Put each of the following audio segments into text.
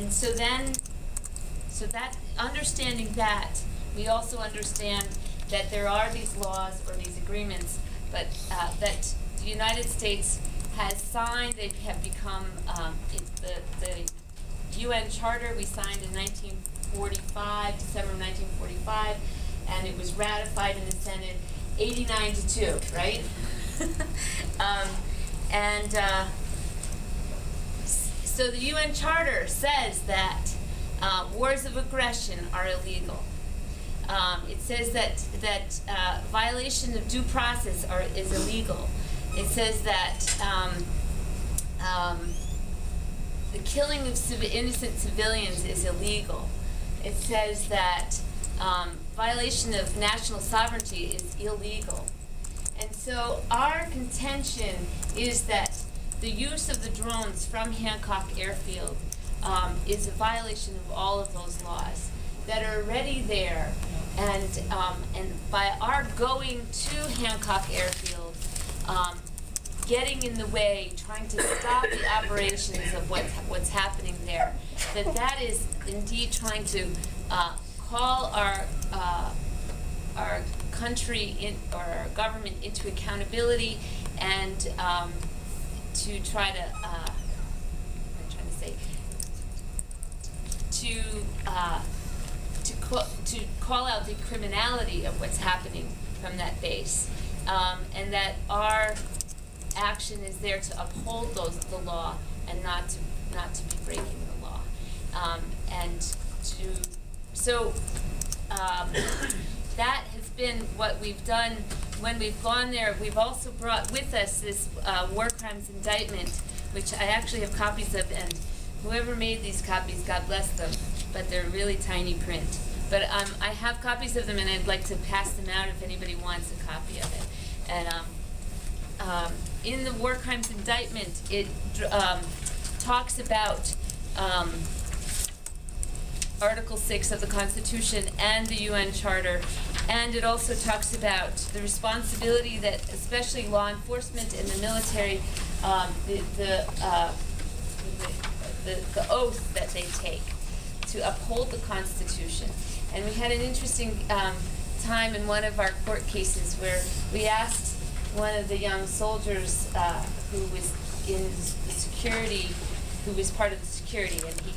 And so that understanding that, we also understand that there are these laws or these agreements, but that the United States has signed. They have become the UN Charter we signed in 1945, December 1945, and it was ratified in the Senate 89-2, right? So the UN Charter says that wars of aggression are illegal. It says that violation of due process is illegal. It says that the killing of innocent civilians is illegal. It says that violation of national sovereignty is illegal. And so our contention is that the use of the drones from Hancock Airfield is a violation of all of those laws that are already there. And by our going to Hancock Airfield, getting in the way, trying to stop the operations of what's happening there, that is indeed trying to call our country or our government into accountability, and to try to to call out the criminality of what's happening from that base, and that our action is there to uphold the law and not to be breaking the law, that has been what we've done when we've gone there. We've also brought with us this war crimes indictment, which I actually have copies of, and whoever made these copies, God bless them, but they're really tiny print. But I have copies of them, and I'd like to pass them out if anybody wants a copy of it. And in the war crimes indictment, it talks about Article 6 of the Constitution and the UN Charter, and it also talks about the responsibility that especially law enforcement and the military, the oath that they take to uphold the Constitution. And we had an interesting time in one of our court cases where we asked one of the young soldiers who was in the security, who was part of the security, and he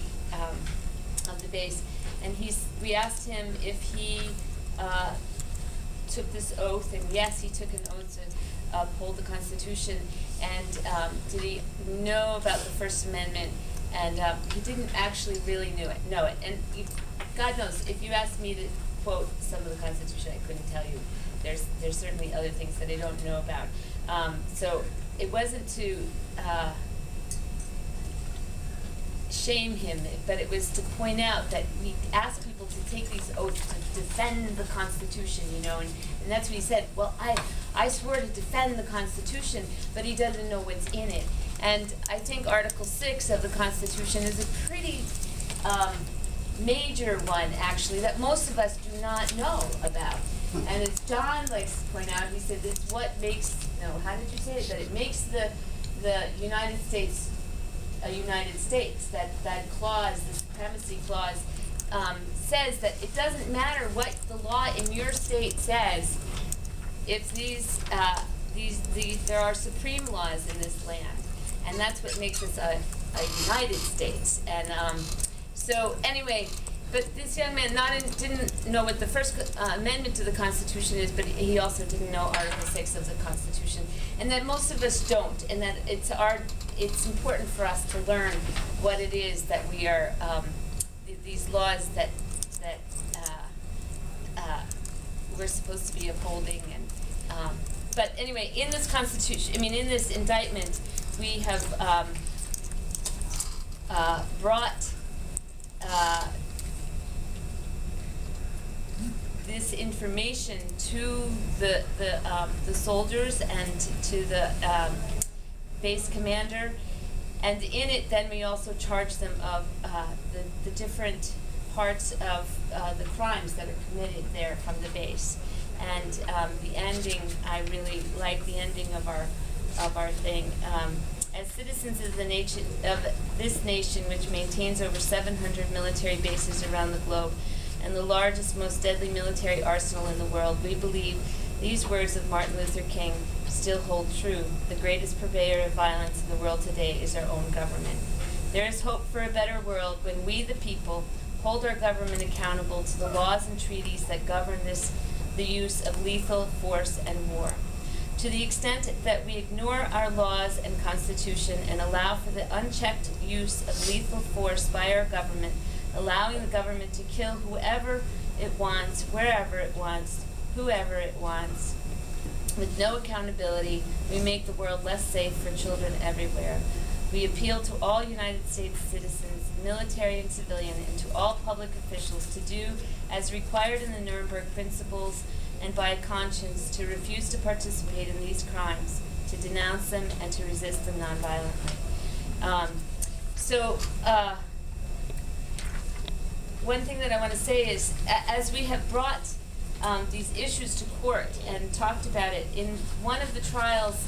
of the base, and we asked him if he took this oath, and yes, he took an oath to uphold the Constitution, and did he know about the First Amendment, and he didn't actually really know it. And God knows, if you asked me to quote some of the Constitution, I couldn't tell you. There's certainly other things that I don't know about. So it wasn't to shame him, but it was to point out that we ask people to take these oaths to defend the Constitution, and that's what he said. Well, I swore to defend the Constitution, but he doesn't know what's in it. And I think Article 6 of the Constitution is a pretty major one, actually, that most of us do not know about. And as John likes to point out, he said it's what makes, how did you say it? That it makes the United States a United States. That clause, the supremacy clause, says that it doesn't matter what the law in your state says. If there are supreme laws in this land, and that's what makes us a United States. And so anyway, but this young man didn't know what the First Amendment to the Constitution is, but he also didn't know Article 6 of the Constitution, and that most of us don't, and that it's important for us to learn what it is that we are, these laws that we're supposed to be upholding. And but anyway, in this Constitution, in this indictment, we have brought this information to the soldiers and to the base commander, and in it then we also charge them of the different parts of the crimes that are committed there from the base. And the ending, I really like the ending of our thing. as citizens of this nation, which maintains over 700 military bases around the globe and the largest, most deadly military arsenal in the world, we believe these words of Martin Luther King still hold true. The greatest purveyor of violence in the world today is our own government. There is hope for a better world when we, the people, hold our government accountable to the laws and treaties that govern the use of lethal force and war. To the extent that we ignore our laws and Constitution and allow for the unchecked use of lethal force by our government, allowing the government to kill whoever it wants, wherever it wants, whoever it wants, with no accountability, we make the world less safe for children everywhere. We appeal to all United States citizens, military and civilian, and to all public officials to do as required in the Nuremberg Principles and by conscience, to refuse to participate in these crimes, to denounce them, and to resist them nonviolently. One thing that I want to say is, as we have brought these issues to court and talked about it, in one of the trials,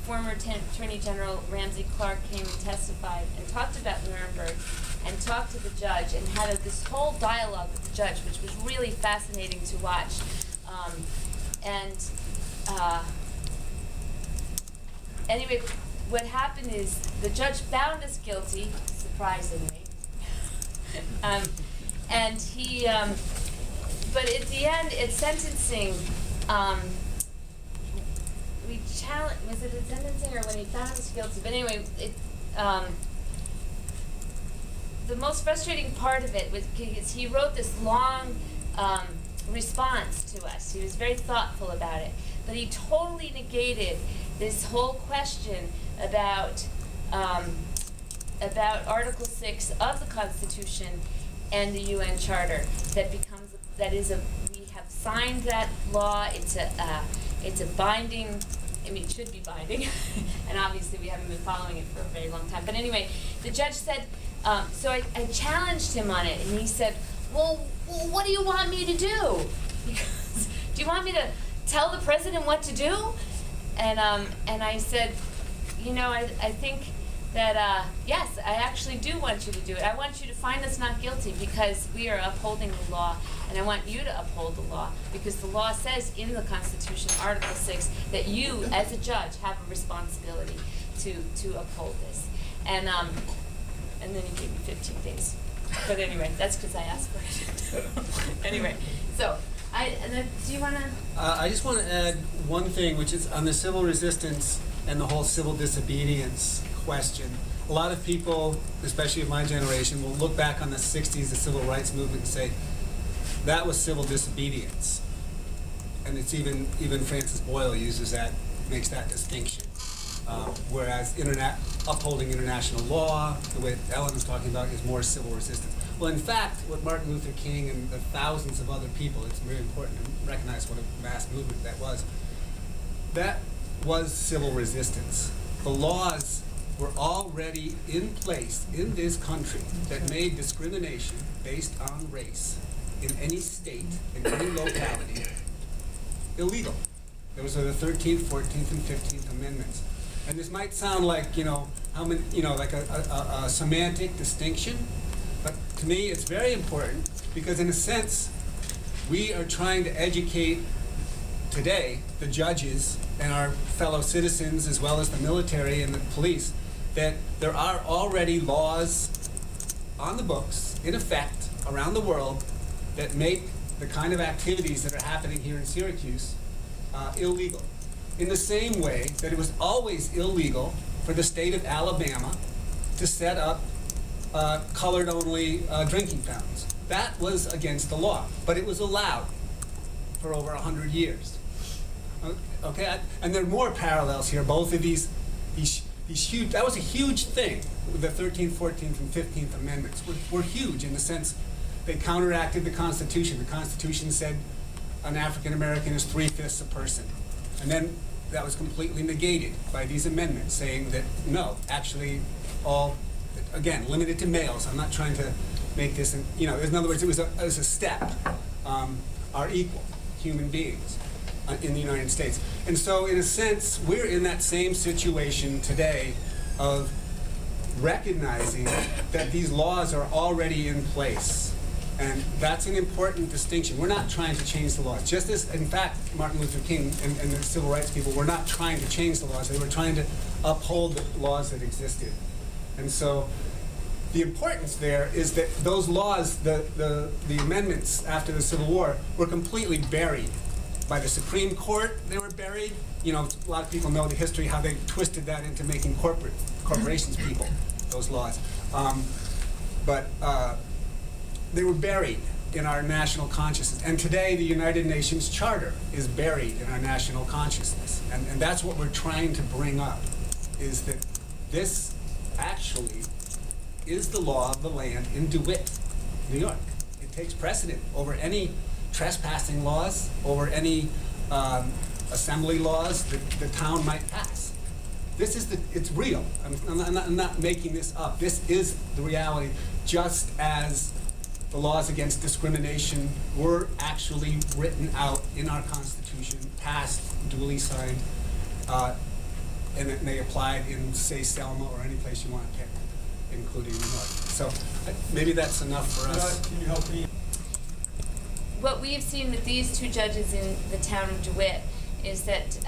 former Attorney General Ramsey Clark came and testified and talked about Nuremberg and talked to the judge and had this whole dialogue with the judge, which was really fascinating to watch. Anyway, what happened is the judge found us guilty, surprisingly, and he. But at the end, at sentencing, we challenged, was it at sentencing or when he found us guilty? But anyway, the most frustrating part of it was because he wrote this long response to us. He was very thoughtful about it. But he totally negated this whole question about Article 6 of the Constitution and the UN Charter we have signed that law. It's a binding, it should be binding, and obviously we haven't been following it for a very long time. But anyway, the judge said, so I challenged him on it, and he said, well, what do you want me to do? Because, do you want me to tell the president what to do? And I said, I think that, yes, I actually do want you to do it. I want you to find us not guilty because we are upholding the law, and I want you to uphold the law because the law says in the Constitution, Article 6, that you, as a judge, have a responsibility to uphold this. And then he gave me 15 days. But anyway, that's because I asked for it. Anyway, so, do you want to? I just want to add one thing, which is on the civil resistance and the whole civil disobedience question. A lot of people, especially of my generation, will look back on the 60s, the civil rights movement, and say, that was civil disobedience. And it's even Francis Boyle uses that, makes that distinction. Whereas upholding international law, the way Ellen was talking about, is more civil resistance. Well, in fact, what Martin Luther King and the thousands of other people, it's very important to recognize what a mass movement that was civil resistance. The laws were already in place in this country that made discrimination based on race in any state, in any locality, illegal. Those are the 13th, 14th, and 15th Amendments. And this might sound like, like a semantic distinction, but to me it's very important because in a sense, we are trying to educate today the judges and our fellow citizens as well as the military and the police that there are already laws on the books, in effect, around the world that make the kind of activities that are happening here in Syracuse illegal. In the same way that it was always illegal for the state of Alabama to set up colored-only drinking fountains. That was against the law, but it was allowed for over 100 years. Okay, and there are more parallels here. Both of these huge, that was a huge thing. The 13th, 14th, and 15th Amendments were huge in the sense they counteracted the Constitution. The Constitution said an African American is 3/5 a person. And then that was completely negated by these amendments saying that no, actually all, again, limited to males. I'm not trying to make this, in other words, it was a step, are equal human beings. in the United States. And so, in a sense, we're in that same situation today of recognizing that these laws are already in place. And that's an important distinction. We're not trying to change the laws. Just as, in fact, Martin Luther King and the civil rights people were not trying to change the laws. They were trying to uphold the laws that existed. And so the importance there is that those laws, the amendments after the Civil War, were completely buried. By the Supreme Court, they were buried. You know, a lot of people know the history, how they twisted that into making corporations people, those laws. They were buried in our national consciousness. And today, the United Nations Charter is buried in our national consciousness. And that's what we're trying to bring up, is that this actually is the law of the land in DeWitt, New York. It takes precedent over any trespassing laws, over any assembly laws that the town might pass. It's real. I'm not making this up. This is the reality, just as the laws against discrimination were actually written out in our Constitution, passed, duly signed, and they applied in, say, Selma or any place you want to pick, including New York. So maybe that's enough for us. Can you help me? What we have seen with these two judges in the town of DeWitt is that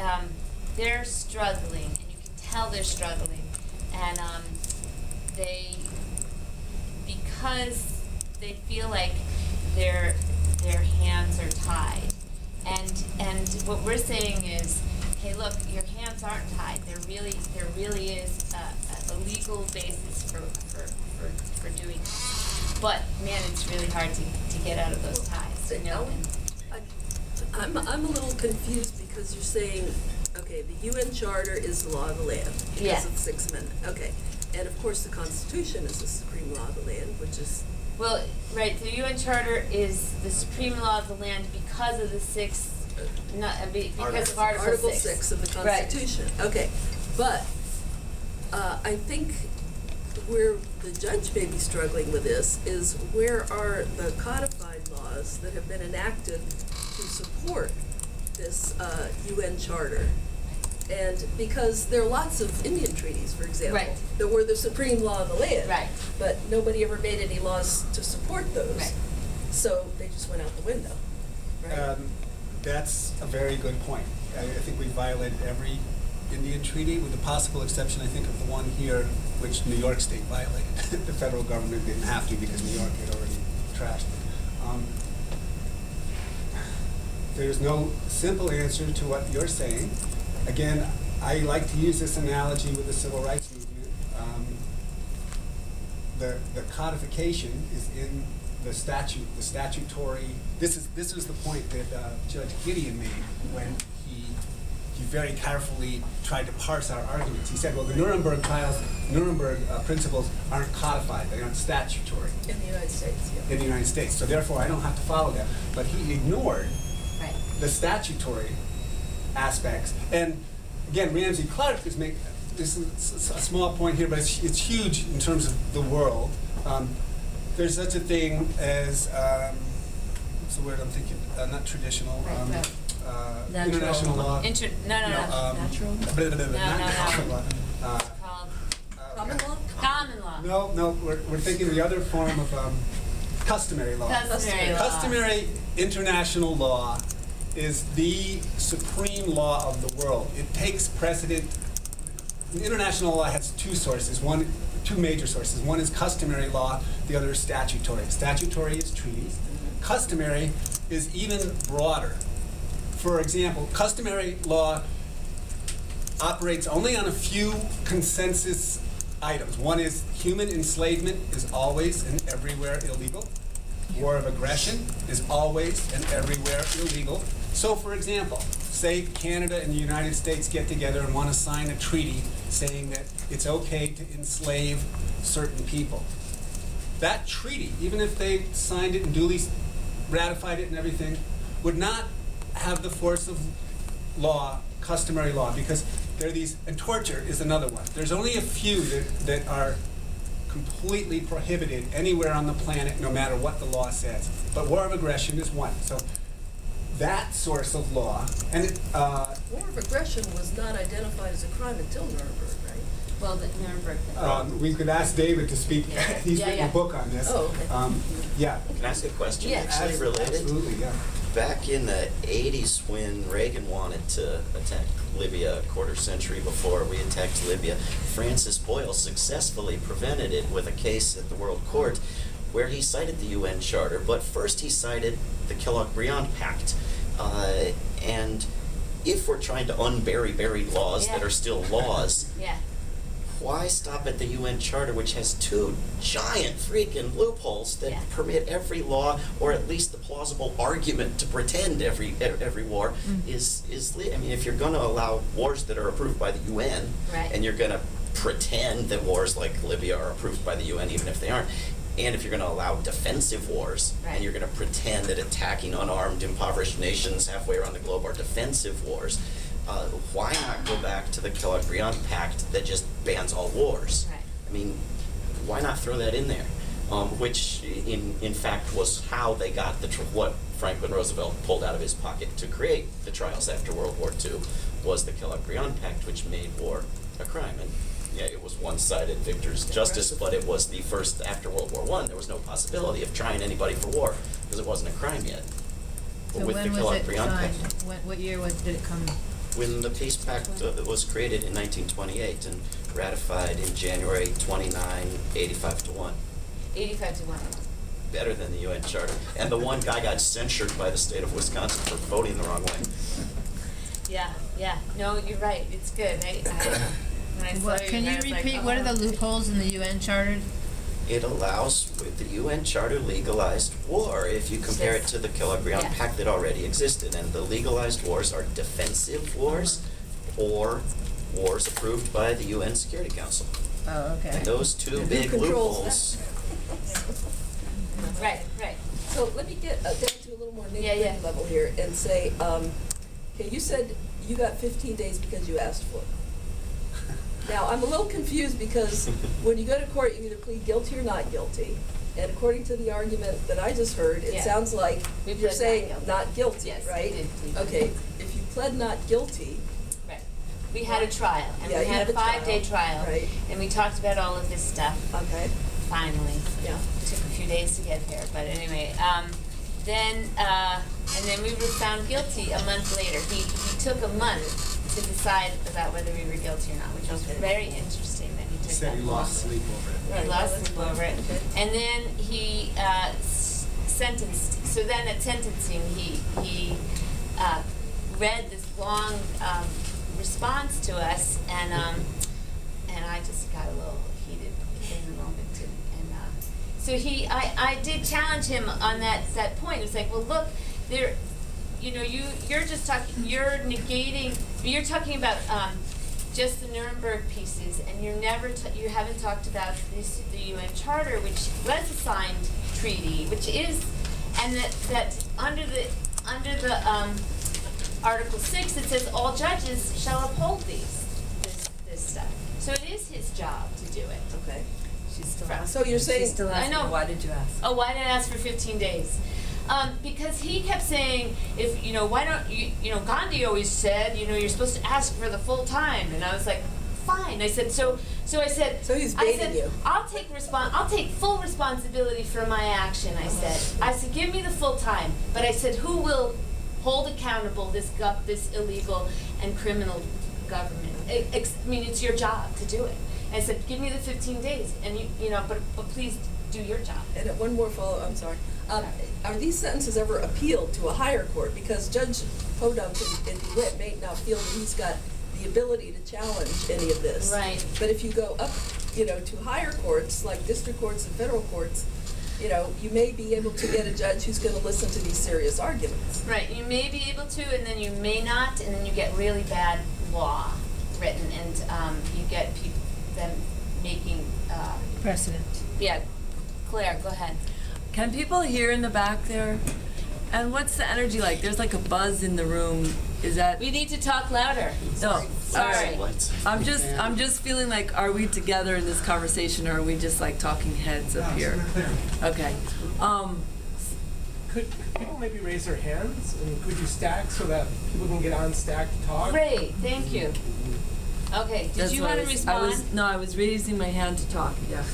they're struggling, and you can tell they're struggling, and because they feel like their hands are tied, and what we're saying is, hey, look, your hands aren't tied. There really is a legal basis for doing this. But man, it's really hard to get out of those ties. You know. I'm a little confused because you're saying, okay, the UN Charter is the law of the land because of the Sixth Amendment. Okay, and of course the Constitution is the supreme law of the land, which is. Well, right. The UN Charter is the supreme law of the land because of the because of Article 6 of the Constitution. Right. Okay, but I think where the judge may be struggling with this is where are the codified laws that have been enacted to support this UN Charter? And because there are lots of Indian treaties, for example, right, that were the supreme law of the land, right, but nobody ever made any laws to support those. Right. So they just went out the window, right? That's a very good point. I think we violated every Indian treaty, with the possible exception, I think, of the one here, which New York State violated. The federal government didn't have to because New York had already trashed it. There's no simple answer to what you're saying. Again, I like to use this analogy with the civil rights movement. The codification is in the statute, the statutory. This is the point that Judge Gideon made when he very carefully tried to parse our arguments. He said, well, the Nuremberg principles aren't codified; they aren't statutory. In the United States, yeah. In the United States, so therefore I don't have to follow that. But he ignored the statutory aspects. And again, Ramsey Clark is making, this is a small point here, but it's huge in terms of the world. There's such a thing as, what's the word I'm thinking, not traditional, international law. Natural? Natural law. Common law? Common law. No, we're thinking the other form of customary law. Customary law. Customary international law is the supreme law of the world. It takes precedent. International law has two major sources. One is customary law, the other is statutory. Statutory is treaties. Customary is even broader. For example, customary law operates only on a few consensus items. One is human enslavement is always and everywhere illegal. War of aggression is always and everywhere illegal. So, for example, say Canada and the United States get together and want to sign a treaty saying that it's okay to enslave certain people. That treaty, even if they signed it and duly ratified it and everything, would not have the force of law, customary law, because there are these, and torture is another one. There's only a few that are completely prohibited anywhere on the planet, no matter what the law says. But war of aggression is one. So that source of law, and War of aggression was not identified as a crime until Nuremberg, right? Well, the Nuremberg. we could ask David to speak. He's Yeah, written yeah. a book on this. Oh, okay. Yeah. Can I ask a question Yeah. actually related? Absolutely, yeah. Back in the 80s when Reagan wanted to attack Libya a quarter century before we attacked Libya, Francis Boyle successfully prevented it with a case at the World Court where he cited the UN Charter, but first he cited the Kellogg-Briand Pact. And if we're trying to unbury buried laws that Yeah. are still laws, Yeah. why stop at the UN Charter, which has two giant freaking loopholes that Yeah. permit every law, or at least the plausible argument to pretend every war is I mean, if you're going to allow wars that are approved by the UN, Right. and you're going to pretend that wars like Libya are approved by the UN, even if they aren't, and if you're going to allow defensive wars, Right. and you're going to pretend that attacking unarmed, impoverished nations halfway around the globe are defensive wars, why not go back to the Kellogg-Briand Pact that just bans all wars? Right. I mean, why not throw that in there? Which, in fact, was how they got what Franklin Roosevelt pulled out of his pocket to create the trials after World War II, was the Kellogg-Briand Pact, which made war a crime. And yeah, it was one-sided victor's justice, but it was the first after World War I. There was no possibility of trying anybody for war because it wasn't a crime yet. But So with when the was it Kellogg-Briand signed? Pact, What year did it come? when the Peace Pact was created in 1928 and ratified in January 29, 85 to 1. 85 to 1. Better than the UN Charter. And the one guy got censured by the state of Wisconsin for voting the wrong way. Yeah, yeah. No, you're right. It's good. When I saw Can you I was like, repeat, what are the oh. loopholes in the UN Charter? It allows, with the UN Charter, legalized war if you compare it to the Kellogg-Briand Yeah. Pact that already existed. And the legalized wars are defensive wars or wars approved by the UN Security Council. Oh, okay. And those two And who big controls loopholes. Right, right. So let me get down to a little more Yeah, yeah. nitty-gritty level here and say, okay, you said you got 15 days because you asked for it. Now, I'm a little confused because when you go to court, you either plead guilty or not guilty. And according to the argument that I just heard, it Yeah. sounds like We you're pled saying not not guilty, Yes, right? we did plead Okay, if you pled not guilty, Right. We had a trial, and Yeah, we you had had a a trial, 5-day trial, right. and we talked about all of this stuff. okay, Finally, yeah. it took a few days to get there, but anyway, then we were found guilty a month later. He took a month to decide about whether we were guilty or not, which was very interesting that he He took said that he long. lost sleep over it. He Right, lost that's sleep fine. over it. Okay. And then he sentenced, so then at sentencing, he read this long response to us, and I just got a little heated in the moment. So I did challenge him on that point. It was like, well, look, you're just talking, you're negating, you're talking about just the Nuremberg pieces, and you haven't talked about the UN Charter, which was a signed treaty, which is, and that under the Article 6, it says all judges shall uphold this stuff. So it is his job to do it. Okay. She's still Right. asking. So you're saying- She's still I asking, know. why did you ask? Oh, why did I ask for 15 days? Because he kept saying, why don't Gandhi always said, you're supposed to ask for the full time. And I was like, fine. I said, so I said, So he's I baiting said, you. I'll take full responsibility for my action, I said, give me the full time. But I said, who will hold accountable this illegal and criminal government? I mean, it's your job to do it. And I said, give me the 15 days, and but please do your job. And one more follow, I'm sorry. Are these sentences ever appealed to a higher court? Because Judge Podunk in DeWitt may not feel that he's got the ability to challenge any of this. Right. But if you go up, to higher courts, like district courts and federal courts, you may be able to get a judge who's gonna listen to these serious arguments. Right, you may be able to, and then you may not, and then you get really bad law written, and you get them making, Precedent. yeah. Claire, go ahead. Can people hear in the back there? And what's the energy like? There's like a buzz in the room. Is that? We need to talk louder. No. All Sorry. right. I'm just feeling like, are we together in this conversation, or are we just like talking heads up here? Okay. could people maybe raise their hands, and could you stack so that people can get on stack to talk? Great, thank you. Okay, did That's you what want I to was- respond? No, I was raising my hand to talk, yeah,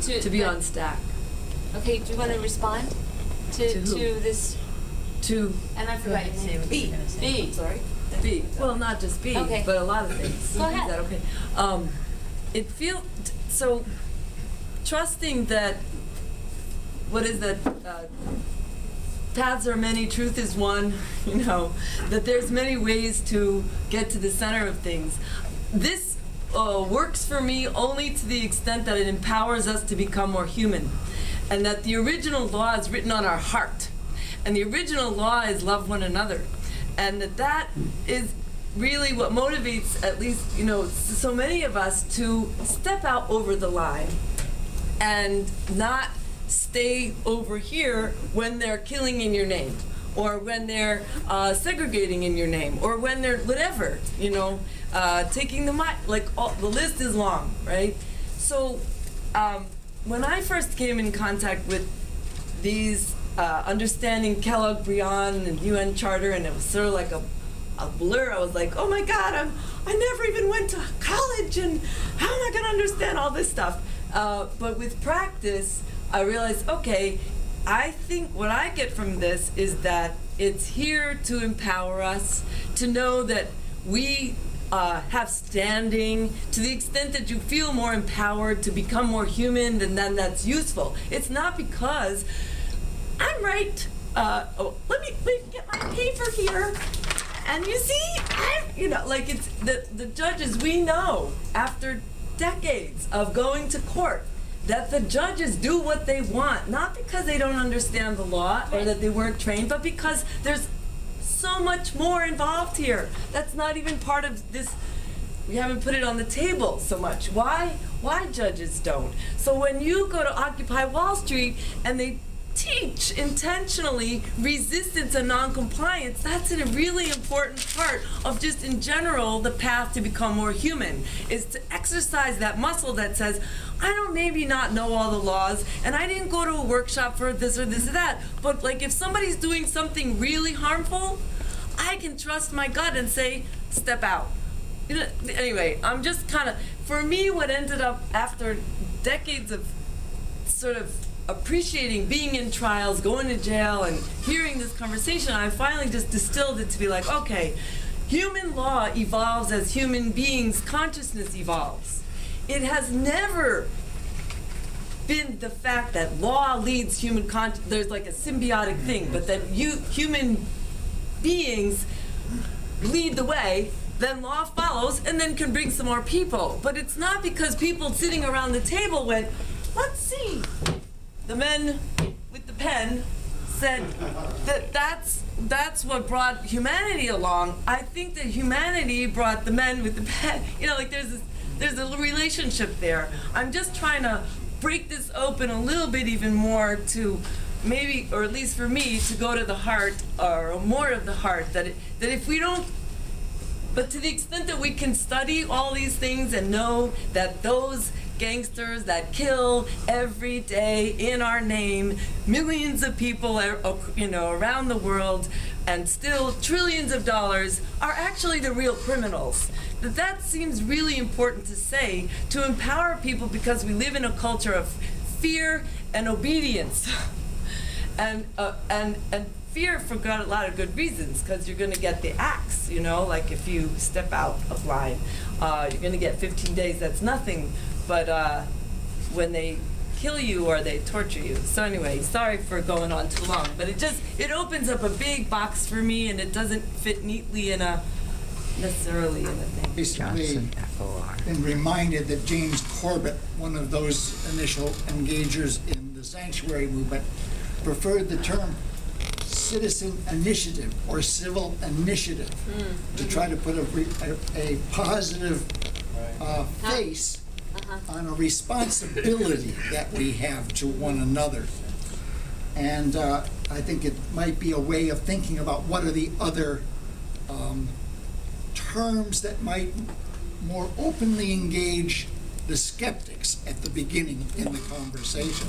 to be on stack, Okay, do you want to respond to To who? this? to And I forgot your Say name. what you were gonna say. B. Sorry? B. Well, not just B, Okay. but a lot of things. Go Is ahead. that okay? It feels, so trusting that, what is that, paths are many, truth is one, you know, that there's many ways to get to the center of things. This works for me only to the extent that it empowers us to become more human. And that the original law is written on our heart. And the original law is love one another. And that is really what motivates, at least, you know, so many of us to step out over the line and not stay over here when they're killing in your name, or when they're segregating in your name, or when they're whatever, you know, taking the the list is long, right? So when I first came in contact with these understanding Kellogg-Briand and UN Charter, and it was sort of like a blur. I was like, oh my God, I never even went to college, and how am I going to understand all this stuff? But with practice, I realized, okay, I think what I get from this is that it's here to empower us, to know that we have standing, to the extent that you feel more empowered to become more human, and then that's useful. It's not because I'm right. Let me get my paper here. And you see, it's the judges, we know after decades of going to court that the judges do what they want, not because they don't understand the law or that they weren't trained, but because there's so much more involved here. That's not even part of this. We haven't put it on the table so much. Why judges don't? So when you go to Occupy Wall Street and they teach intentionally resistance and non-compliance, that's a really important part of just in general the path to become more human, is to exercise that muscle that says, I don't maybe not know all the laws, and I didn't go to a workshop for this or this or that, but like if somebody's doing something really harmful, I can trust my gut and say, step out. You know, anyway, I'm just kind of, for me, what ended up after decades of sort of appreciating being in trials, going to jail, and hearing this conversation, I finally just distilled it to be like, okay, human law evolves as human beings' consciousness evolves. It has never been the fact that law leads human there's like a symbiotic thing, but that human beings lead the way, then law follows, and then can bring some more people. But it's not because people sitting around the table went, let's see. The men with the pen said that that's what brought humanity along. I think that humanity brought the men with the pen. You know, like there's a relationship there. I'm just trying to break this open a little bit even more to maybe, or at least for me, to go to the heart, or more of the heart, that if we don't, but to the extent that we can study all these things and know that those gangsters that kill every day in our name, millions of people, around the world, and still trillions of dollars, are actually the real criminals. That seems really important to say, to empower people, because we live in a culture of fear and obedience. And fear for a lot of good reasons, because you're going to get the axe, like if you step out of line, you're going to get 15 days, that's nothing, but when they kill you or they torture you. So anyway, sorry for going on too long, but it opens up a big box for me, and it doesn't fit neatly necessarily in a thing. Recently been reminded that James Corbett, one of those initial engagers in the sanctuary movement, preferred the term citizen initiative or civil initiative to try to put a positive face on a responsibility that we have to one another. And I think it might be a way of thinking about what are the other terms that might more openly engage the skeptics at the beginning in the conversation.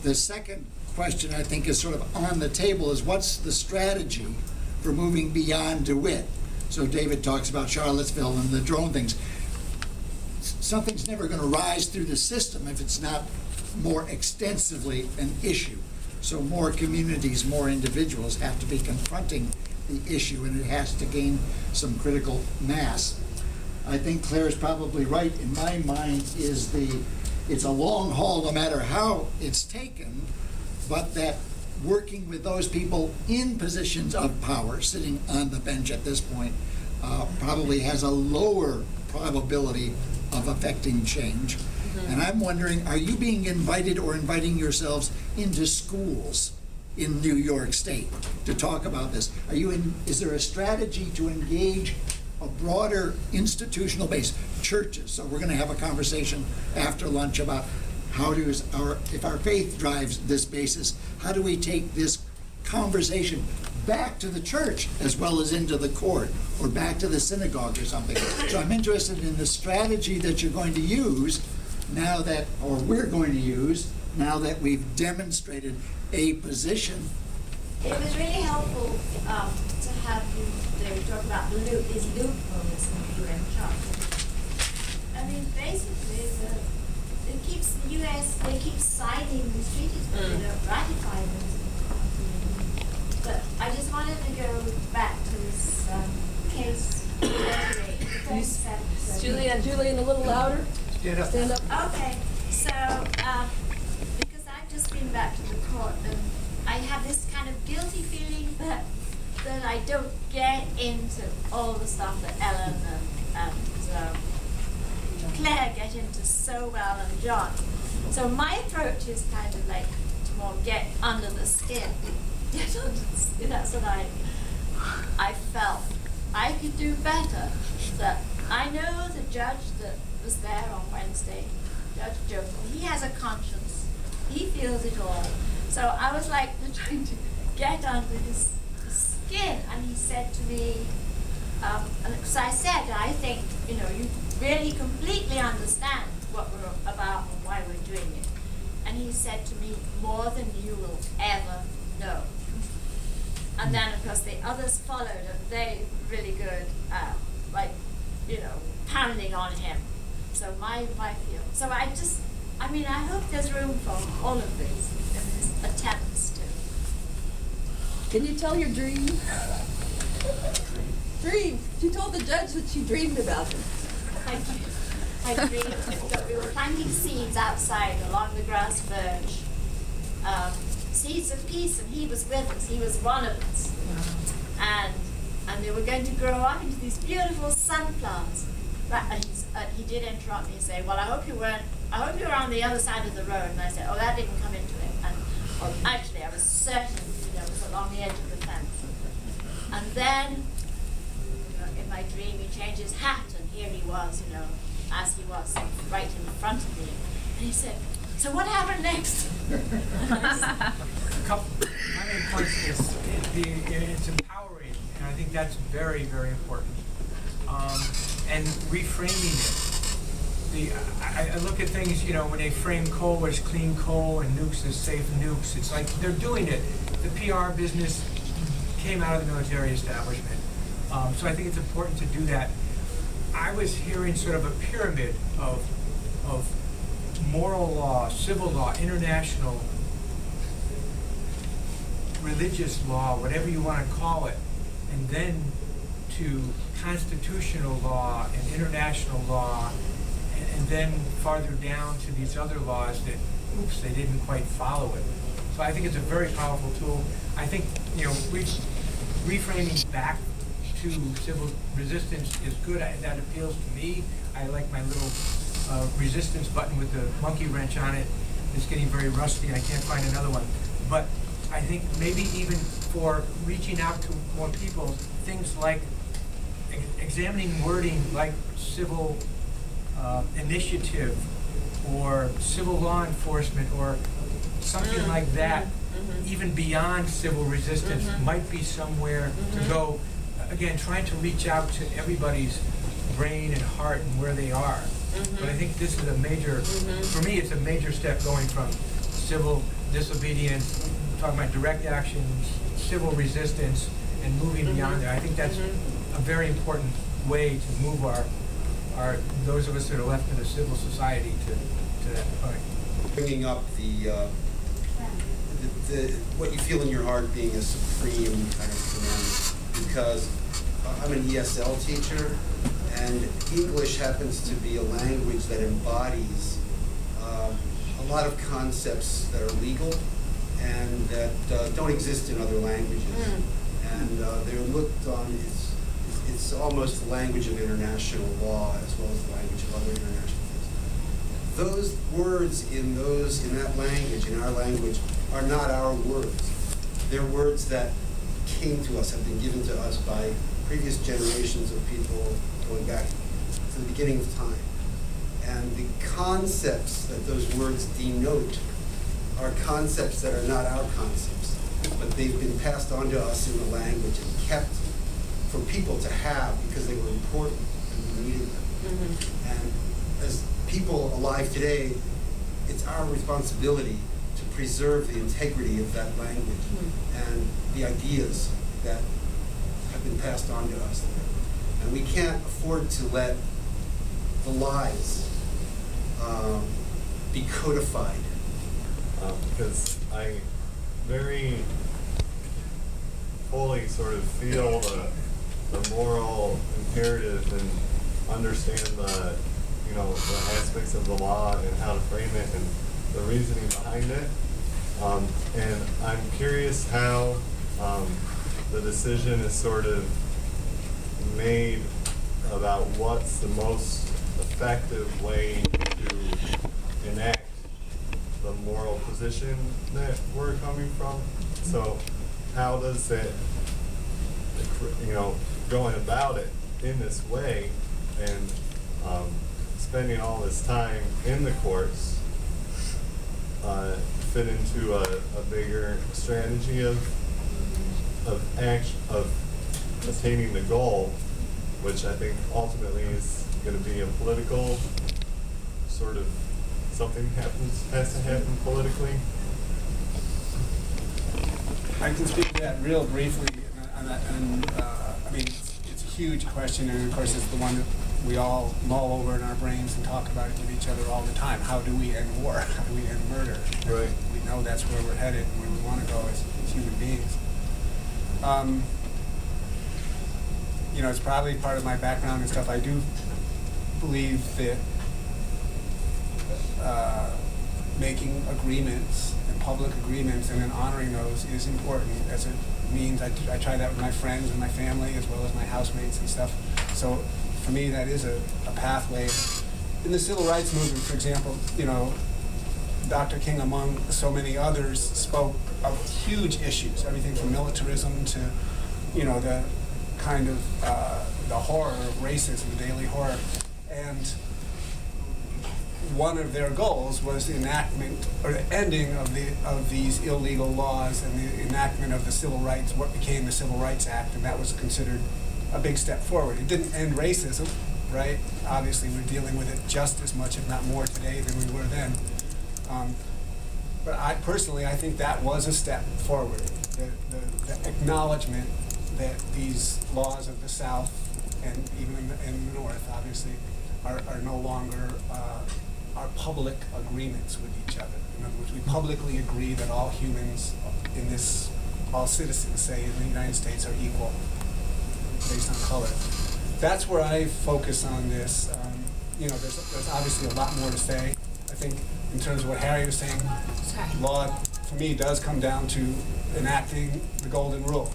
The second question I think is sort of on the table is what's the strategy for moving beyond DeWitt? So David talks about Charlottesville and the drone things. Something's never going to rise through the system if it's not more extensively an issue. So more communities, more individuals have to be confronting the issue, and it has to gain some critical mass. I think Claire's probably right. In my mind, it's a long haul no matter how it's taken, but that working with those people in positions of power, sitting on the bench at this point, probably has a lower probability of affecting change. And I'm wondering, are you being invited or inviting yourselves into schools in New York State to talk about this? Is there a strategy to engage a broader institutional base, churches? So we're going to have a conversation after lunch about if our faith drives this basis, how do we take this conversation back to the church as well as into the court or back to the synagogue or something? So I'm interested in the strategy that you're going to use we're going to use now that we've demonstrated a position. It was really helpful to have you there talk about these loopholes in the UN Charter. I mean, basically, the U.S. they keep signing these treaties, but they don't ratify them. But I just wanted to go back to this case. Julian, a little louder. Stand up. Stand up. Okay, so because I've just been back to the court, and I have this kind of guilty feeling that I don't get into all the stuff that Ellen and Claire get into so well, and John. So my approach is kind of like to more get under the skin. Get under the skin. That's what I felt I could do better. That I know the judge that was there on Wednesday, Judge Jokel, he has a conscience. He feels it all. So I was like trying to get under his skin, and he said to me, because I said, I think, you really completely understand what we're about and why we're doing it. And he said to me, more than you will ever know. And then, of course, the others followed, and they were really good, pounding on him. So my feel. So I hope there's room for all of these in his attempts to. Can you tell your dream? Dream. She told the judge that she dreamed about him. I dreamed that we were planting seeds outside along the grass verge. Seeds of peace, and he was with us. He was one of us. And they were going to grow up into these beautiful sunflowers. And he did interrupt me and say, "Well, I hope you were on the other side of the road." And I said, "Oh, that didn't come into it." And actually, I was certain it was along the edge of the fence. And then, in my dream, he changed his hat, and here he was, as he was, right in front of me. And he said, "So what happened next?" My main point is it's empowering, and I think that's very, very important. And reframing it. I look at things, when they frame coal as clean coal and nukes as safe nukes, it's like they're doing it. The PR business came out of the military establishment. So I think it's important to do that. I was hearing sort of a pyramid of moral law, civil law, international, religious law, whatever you want to call it, and then to constitutional law and international law, and then farther down to these other laws that, they didn't quite follow it. So I think it's a very powerful tool. I think, reframing back to civil resistance is good. That appeals to me. I like my little resistance button with the monkey wrench on it. It's getting very rusty. I can't find another one. But I think maybe even for reaching out to more people, things like examining wording like civil initiative or civil law enforcement or something like that, even beyond civil resistance, might be somewhere to go. Again, trying to reach out to everybody's brain and heart and where they are. But I think this is a major, for me, it's a major step going from civil disobedience, talking about direct actions, civil resistance, and moving beyond that. I think that's a very important way to move our those of us that are left in a civil society to that point. Bringing up the what you feel in your heart being a supreme kind of commandment, because I'm an ESL teacher, and English happens to be a language that embodies a lot of concepts that are legal and that don't exist in other languages. And they're looked on, it's almost the language of international law as well as the language of other international things. Those words in that language, in our language, are not our words. They're words that came to us, have been given to us by previous generations of people going back to the beginning of time. And the concepts that those words denote are concepts that are not our concepts, but they've been passed on to us in the language and kept for people to have because they were important and we needed them. And as people alive today, it's our responsibility to preserve the integrity of that language and the ideas that have been passed on to us. And we can't afford to let the lies be codified. Because I very fully sort of feel the moral imperative and understand the aspects of the law and how to frame it and the reasoning behind it. And I'm curious how the decision is sort of made about what's the most effective way to enact the moral position that we're coming from. So how does it, going about it in this way and spending all this time in the courts fit into a bigger strategy of attaining the goal, which I think ultimately is going to be a political sort of something has to happen politically. I can speak to that real briefly, and I mean, it's a huge question, and of course it's the one that we all mull over in our brains and talk about it with each other all the time. How do we end war? How do we end murder? Right. We know that's where we're headed and where we want to go as human beings. It's probably part of my background and stuff. I do believe that making agreements and public agreements and then honoring those is important, as it means I try that with my friends and my family as well as my housemates and stuff. So for me, that is a pathway. In the civil rights movement, for example, Dr. King, among so many others, spoke of huge issues, everything from militarism to, the kind of the horror of racism, the daily horror. And one of their goals was the enactment or the ending of these illegal laws and the enactment of the civil rights, what became the Civil Rights Act, and that was considered a big step forward. It didn't end racism, right? Obviously, we're dealing with it just as much, if not more, today than we were then. But I think that was a step forward. The acknowledgement that these laws of the South and even in the North, obviously, are no longer are public agreements with each other. In other words, we publicly agree that all humans in this, all citizens, say, in the United States are equal based on color. That's where I focus on this. There's obviously a lot more to say. I think in terms of what Harry was saying, law, for me, does come down to enacting the Golden Rule.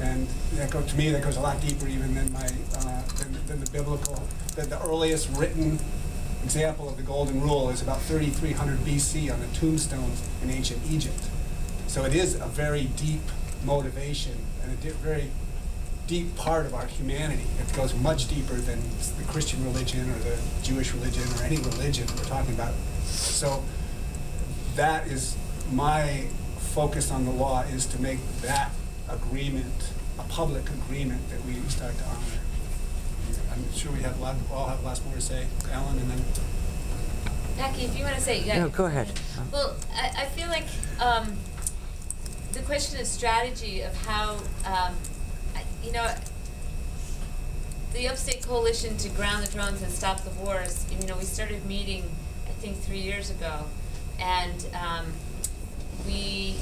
And to me, that goes a lot deeper even than than the biblical. The earliest written example of the Golden Rule is about 3300 BC on a tombstone in ancient Egypt. So it is a very deep motivation and a very deep part of our humanity. It goes much deeper than the Christian religion or the Jewish religion or any religion we're talking about. So that is my focus on the law, is to make that agreement a public agreement that we start to honor. I'm sure we have all have lots more to say. Ellen, and then Becky, if you want to say, yeah. No, go ahead. Well, I feel like the question of strategy of how, you know, the Upstate Coalition to Ground the Drones and Stop the Wars, you know, we started meeting, I think, 3 years ago, and we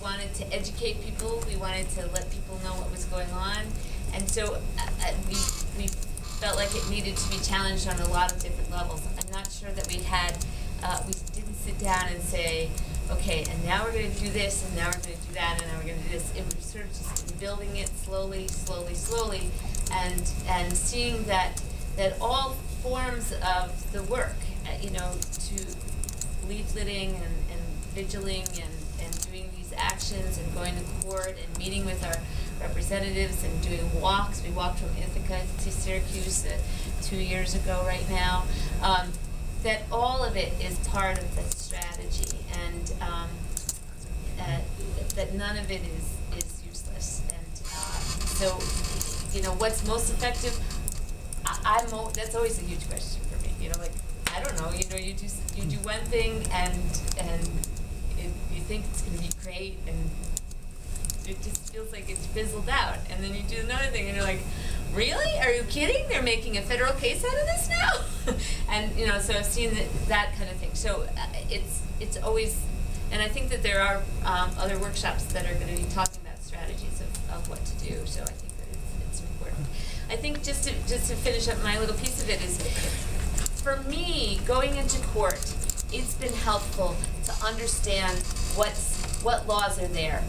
wanted to educate people, we wanted to let people know what was going on, and so we felt like it needed to be challenged on a lot of different levels. I'm not sure that we didn't sit down and say, okay, and now we're going to do this, and now we're going to do that, and now we're going to do this. It was sort of just building it slowly, and seeing that all forms of the work, you know, to leafleting and vigiling and doing these actions and going to court and meeting with our representatives and doing walks. We walked from Ithaca to Syracuse 2 years ago right now. That all of it is part of the strategy, and that none of it is useless. And so, you know, what's most effective? That's always a huge question for me. You know, like, I don't know. You know, you do one thing and you think it's going to be great, and it just feels like it's fizzled out. And then you do another thing, and you're like, really? Are you kidding? They're making a federal case out of this now? And, you know, so I've seen that kind of thing. So it's always, and I think that there are other workshops that are going to be talking about strategies of what to do. So I think that it's important. I think just to finish up my little piece of it is, for me, going into court, it's been helpful to understand what laws are there.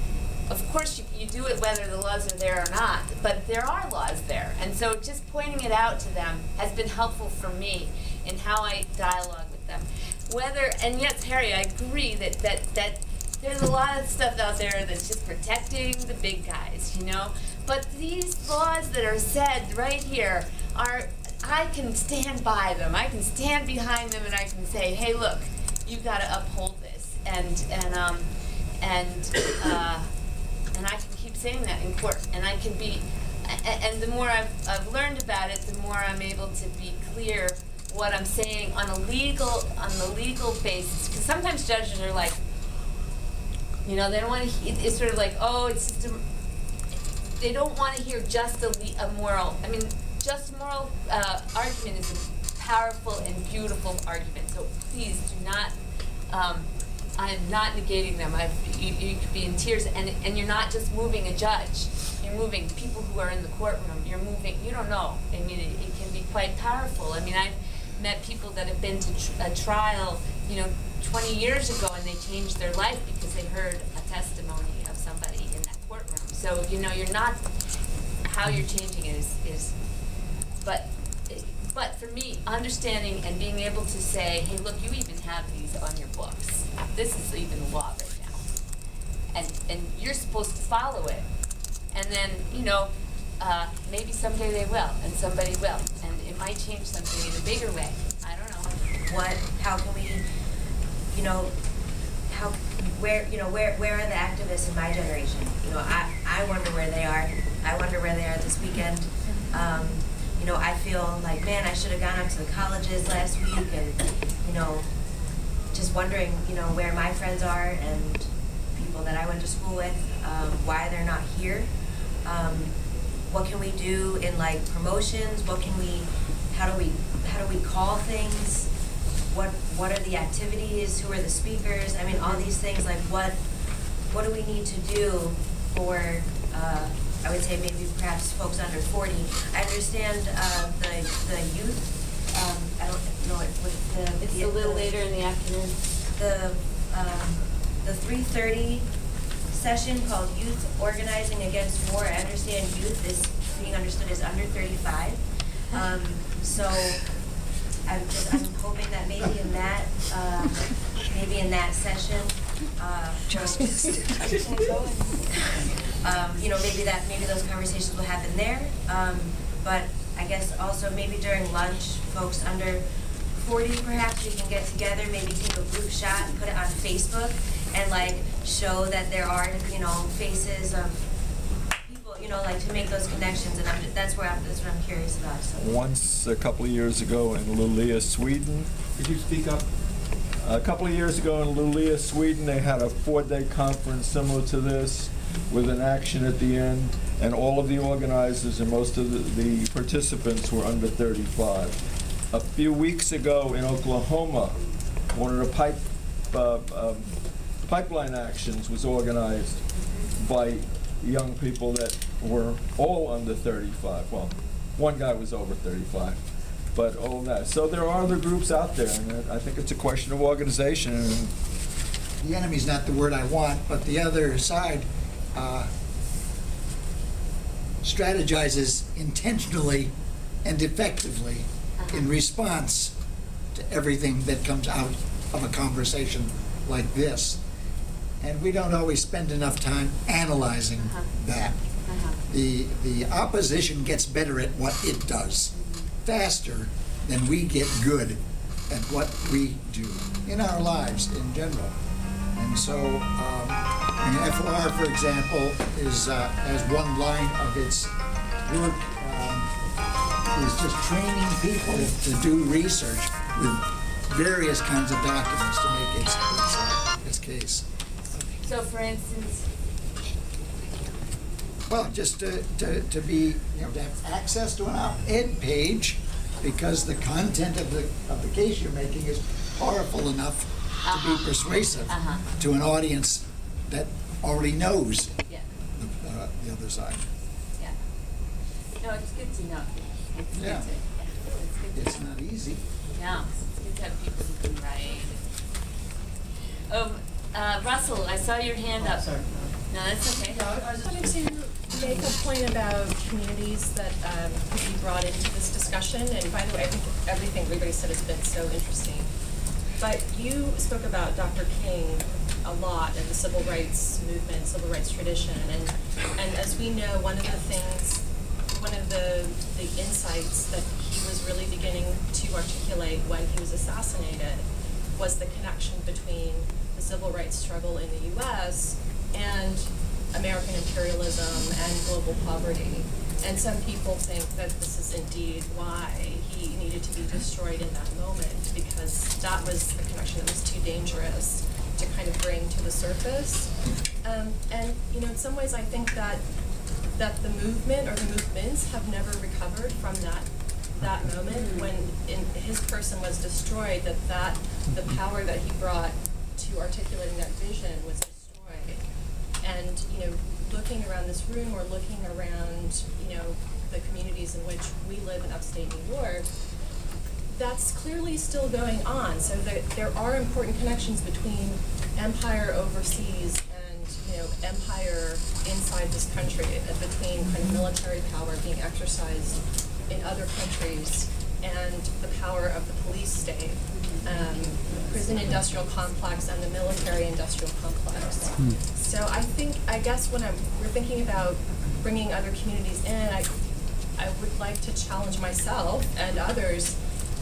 Of course, you do it whether the laws are there or not, but there are laws there. And so just pointing it out to them has been helpful for me in how I dialogue with them. And yes, Harry, I agree that there's a lot of stuff out there that's just protecting the big guys, you know? But these laws that are said right here I can stand by them. I can stand behind them, and I can say, hey, look, you've got to uphold this. And I can keep saying that in court, and I can be, and the more I've learned about it, the more I'm able to be clear what I'm saying on the legal basis. Because sometimes judges are like, you know, they don't want to. It's sort of like, oh, it's just they don't want to hear just a moral. I mean, just a moral argument is a powerful and beautiful argument. So please do not. I'm not negating them. You could be in tears, and you're not just moving a judge. You're moving people who are in the courtroom. You're moving. You don't know. I mean, it can be quite powerful. I mean, I've met people that have been to a trial, you know, 20 years ago, and they changed their life because they heard a testimony of somebody in that courtroom. So, you know, you're not. How you're changing it is, but for me, understanding and being able to say, hey, look, you even have these on your books. This is even law right now. And you're supposed to follow it. And then, you know, maybe someday they will, and somebody will. And it might change something in a bigger way. I don't know. How can we, you know, where are the activists in my generation? You know, I wonder where they are. I wonder where they are this weekend. You know, I feel like, man, I should have gone up to the colleges last week, and, you know, just wondering, you know, where my friends are and people that I went to school with, why they're not here. What can we do in, like, promotions? How do we call things? What are the activities? Who are the speakers? I mean, all these things, like, what do we need to do for, I would say maybe perhaps folks under 40. I understand the youth. I don't know what It's a little later in the afternoon. The 3:30 session called Youth Organizing Against War. I understand youth is being understood as under 35. So I'm hoping that maybe in that session, you know, maybe those conversations will happen there. But I guess also maybe during lunch, folks under 40 perhaps, we can get together, maybe take a group shot and put it on Facebook and, like, show that there are, you know, faces of people like to make those connections, and that's what I'm curious about, so. Once, a couple of years ago in Luleå, Sweden. Could you speak up? A couple of years ago in Luleå, Sweden, they had a 4-day conference similar to this with an action at the end, and all of the organizers and most of the participants were under 35. A few weeks ago in Oklahoma, one of the pipeline actions was organized by young people that were all under 35. Well, one guy was over 35, but all that. So there are other groups out there, and I think it's a question of organization. And The enemy's not the word I want, but the other side strategizes intentionally and effectively in response to everything that comes out of a conversation like this. And we don't always spend enough time analyzing that. The opposition gets better at what it does faster than we get good at what we do in our lives in general. And so, FLR, for example, is as one line of its work is just training people to do research with various kinds of documents to make its case. So for instance, Well, just to be, to have access to an op-ed page, because the content of the case you're making is powerful enough to be persuasive to an audience that already knows yeah, the other side. yeah. No, it's good to know. It's good Yeah. to, it's good to It's know. not easy. No, it's good to have people who can write. Russell, I saw your hand up. Sorry. No, that's okay. I just wanted to make a point about communities that could be brought into this discussion. And by the way, I think everything everybody said has been so interesting. But you spoke about Dr. King a lot and the civil rights movement, civil rights tradition. And as we know, one of the insights that he was really beginning to articulate when he was assassinated was the connection between the civil rights struggle in the U.S. and American imperialism and global poverty. And some people think that this is indeed why he needed to be destroyed in that moment, because that was the connection that was too dangerous to kind of bring to the surface. And in some ways I think that the movement or the movements have never recovered from that moment when his person was destroyed, that the power that he brought to articulating that vision was destroyed. And looking around this room or looking around the communities in which we live in upstate New York, that's clearly still going on. So there are important connections between empire overseas and empire inside this country, between kind of military power being exercised in other countries and the power of the police state, prison industrial complex and the military industrial complex. So I guess when we're thinking about bringing other communities in, I would like to challenge myself and others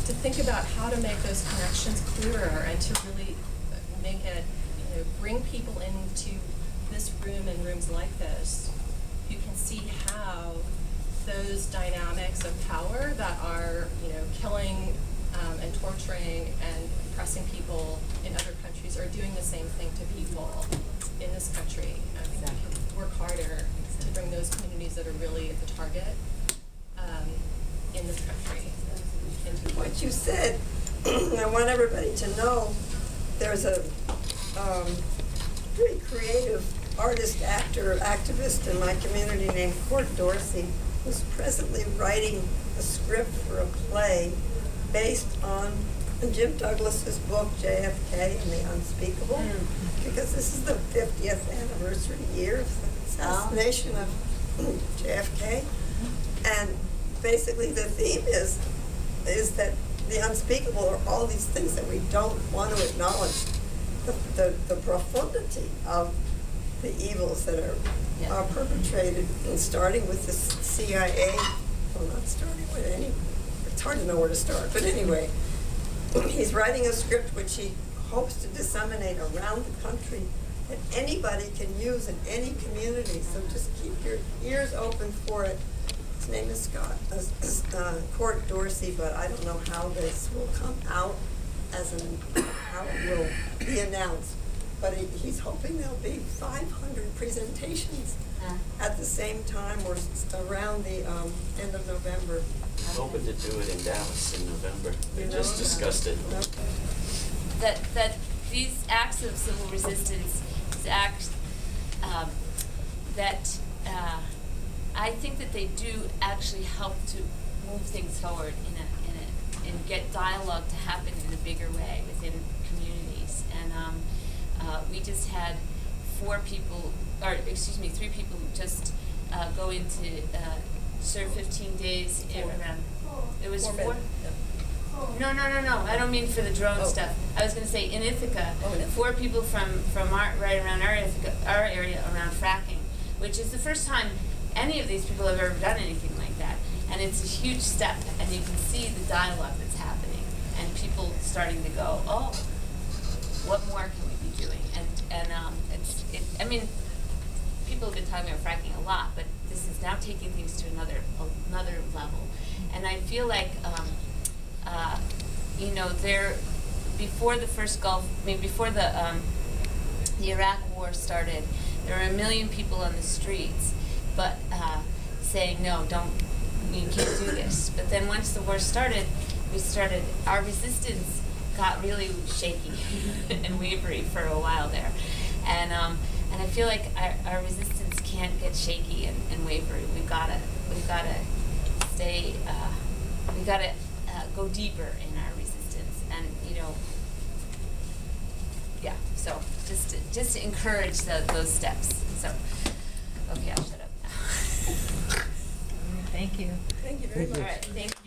to think about how to make those connections clearer and to really make it, bring people into this room and rooms like this who can see how those dynamics of power that are, killing and torturing and oppressing people in other countries are doing the same thing to people in this country. I think we can work harder to bring those communities that are really at the target in this country into What you said, I want everybody to know, there's a pretty creative artist, actor, activist in my community named Court Dorsey, who's presently writing a script for a play based on Jim Douglas's book, JFK and the Unspeakable, because this is the 50th anniversary year of the assassination of JFK. And basically the theme is that the unspeakable are all these things that we don't want to acknowledge, the profundity of the evils that are perpetrated, and starting with the CIA, well, not starting with any, it's hard to know where to start, but anyway, he's writing a script which he hopes to disseminate around the country that anybody can use in any community, so just keep your ears open for it. His name is Court Dorsey, but I don't know how this will come out how it will be announced. But he's hoping there'll be 500 presentations at the same time or around the end of November. I'm hoping to do it in Dallas in November. We just discussed it. That these acts of civil resistance, these acts that I think that they do actually help to move things forward and get dialogue to happen in a bigger way within communities. And we just had 3 people who just go into serve 15 days around. It was 4. No. I don't mean for the drone stuff. I was going to say in Ithaca, 4 people from right around our area around fracking, which is the first time any of these people have ever done anything like that. And it's a huge step, and you can see the dialogue that's happening, and people starting to go, oh, what more can we be doing? I mean, people have been talking about fracking a lot, but this is now taking things to another level. And I feel like, before the first before the Iraq War started, there were 1 million people on the streets, but saying, no, you can't do this. But then once the war started, our resistance got really shaky and wavery for a while there. And I feel like our resistance can't get shaky and wavery. We've gotta stay, we gotta go deeper in our resistance. And, so just to encourage those steps. So, okay, I'll shut up now. Thank you. Thank you very much. All right, thank you.